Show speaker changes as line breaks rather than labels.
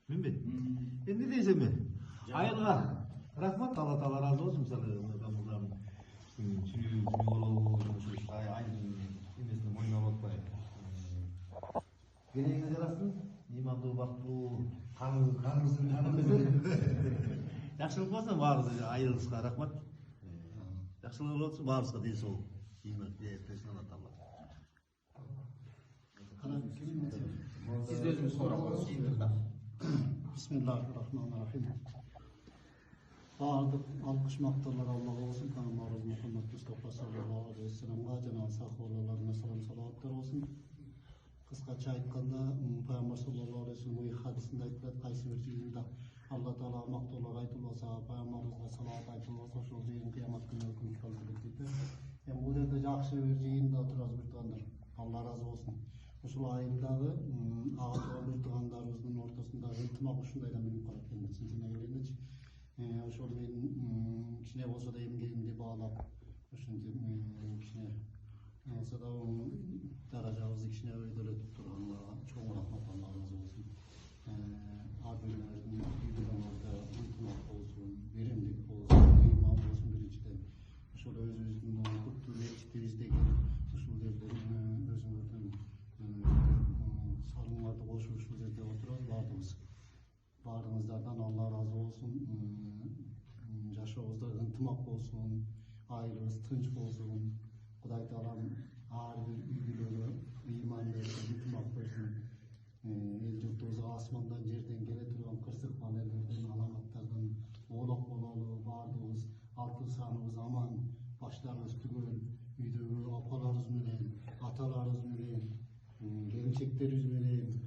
Менби? Эмне дейсем мен? Айылга рахмат, Алла Таала разы болсун. Мисалы адамдардын сүйүү колоо ушул айылдын эмесине мойнуна алып атпай. Келеңиңиз жарасын, ыймандуу, бактылуу, каныңыздын жакшылык болсун баарыбыз айылыбызга рахмат. Жакшылык болсун баарыбызга ден соолук. Тилесин Алла Таала.
Siz de özünüz sorabilirsiniz.
Bismillahirrahmanirrahim. Bardıq alqış maqtarlar Allah'a olsun. Peygamberimiz Muhammed Mustafa sallallahu aleyhi ve sellem'e, cenab-ı sahabalarına salam salavatlar olsun. Kıskaça aytqanda Peygamber sallallahu aleyhi ve sellem hadisinde aytıladi, qaysi bir jeyinda Allah Taala maqtovlar aytılsa, Peygamberimizga salat aytılsa, ошол жейин кыямат күнү өкүм чыгарылат дейт. Эми бул жерде жакшы бир жейинде отурабыз бир туугандар. Алла разы болсун. Ушул айылдагы ага тууган бир туугандарыбыздын ортосундагы ынтымак ушундай да менен калат экен. Чынчына келгендечи ошол менин кичине болсо да эмгегимди баалап, ушинтип кичине болсо да даражабызды кичине өйдөлөтүп турганга чоң рахмат, Алла разы болсун. Ар биримиздин үй-бүлөңөрдө ынтымак болсун, биримдик болсун, ыйман болсун биринчиден. Ошол өзүбүздүн куттуу мечитибиздеги ушул жерден өзүңөрдүн салымыңарды кошуп ушул жерде отурабыз баардыгыбыз. Баарыңыздардан Алла разы болсун. Жашообузда ынтымак болсун, айылыбыз тынч болсун. Кудай Таалам ар бир үй-бүлөгө ыйман берсин, ынтымак берсин. Эл журтубузга асмандан жерден келе турган кырсык балелерден, аламаттардан оолок бололу, баардыгыбыз алты саныбыз аман, баштарыбыз түгөл, үйдөгү апаларыбыз менен, аталарыбыз менен, келинчектерибиз менен,